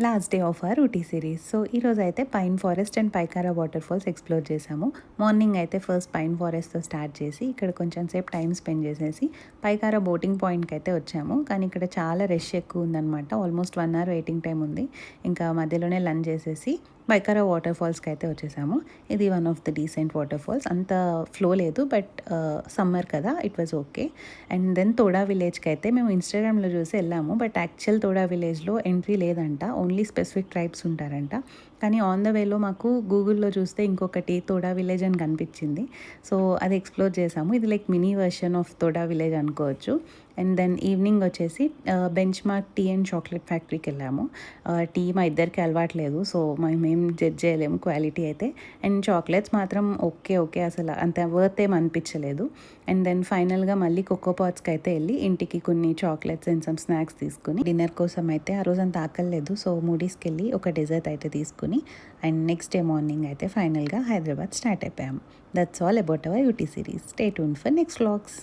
Last day of our Ooty series. So ఈరోజు అయితే pine forest and Pykara water falls explore చేసాము. Morning అయితే first pine ఫారెస్ట్తో స్టార్ట్ చేసి ఇక్కడ కొంచెం సేపు టైం స్పెండ్ చేసేసి పైకారా బోటింగ్ పాయింట్కి అయితే వచ్చాము. కానీ ఇక్కడ చాలా రష్ ఎక్కువ ఉందన్నమాట. ఆల్మోస్ట్ 1 అవర్ వెయిటింగ్ టైం ఉంది. ఇంకా మధ్యలోనే లంచ్ చేసేసి పైకారా వాటర్ ఫాల్స్కి అయితే వచ్చేసాము. ఇది one of the decent water falls. అంత ఫ్లో లేదు, బట్ సమ్మర్ కదా, it was okay. And then Toda విలేజ్కి అయితే మేము ఇన్స్టాగ్రామ్లో చూసి వెళ్ళాము. బట్ యాక్చువల్ తోడా విలేజ్లో ఎంట్రీ లేదంట, ఓన్లీ స్పెసిఫిక్ ట్రైబ్స్ ఉంటారంట. కానీ ఆన్ ద వేలో మాకు గూగుల్లో చూస్తే ఇంకొకటి తోడా విలేజ్ అని కనిపించింది. సో అది ఎక్స్ప్లోర్ చేసాము. ఇది like mini version of Toda village అనుకోవచ్చు. అండ్ దెన్ ఈవినింగ్ వచ్చేసి benchmark tea and chocolate ఫ్యాక్టరీకి వెళ్ళాము. టీ మా ఇద్దరికి అలవాట్లేదు, సో మేము జడ్జ్ చేయలేము క్వాలిటీ అయితే. అండ్ చాక్లెట్స్ మాత్రం ఓకే ఓకే, అసలు అంత వర్త్ ఏం అనిపించలేదు. అండ్ దెన్ ఫైనల్గా మళ్ళీ కోకో పాట్స్కి అయితే వెళ్ళి ఇంటికి కొన్ని చాక్లెట్స్ అండ్ సమ్ స్నాక్స్ తీసుకుని డిన్నర్ కోసం అయితే ఆ రోజు అంత ఆకలేదు. సో మూడీస్కి వెళ్ళి ఒక డెజర్ట్ అయితే తీసుకుని అండ్ నెక్స్ట్ డే మార్నింగ్ అయితే ఫైనల్గా హైదరాబాద్ స్టార్ట్ అయిపోయాము. That's all about our Ooty series. Stay tune for next vlogs.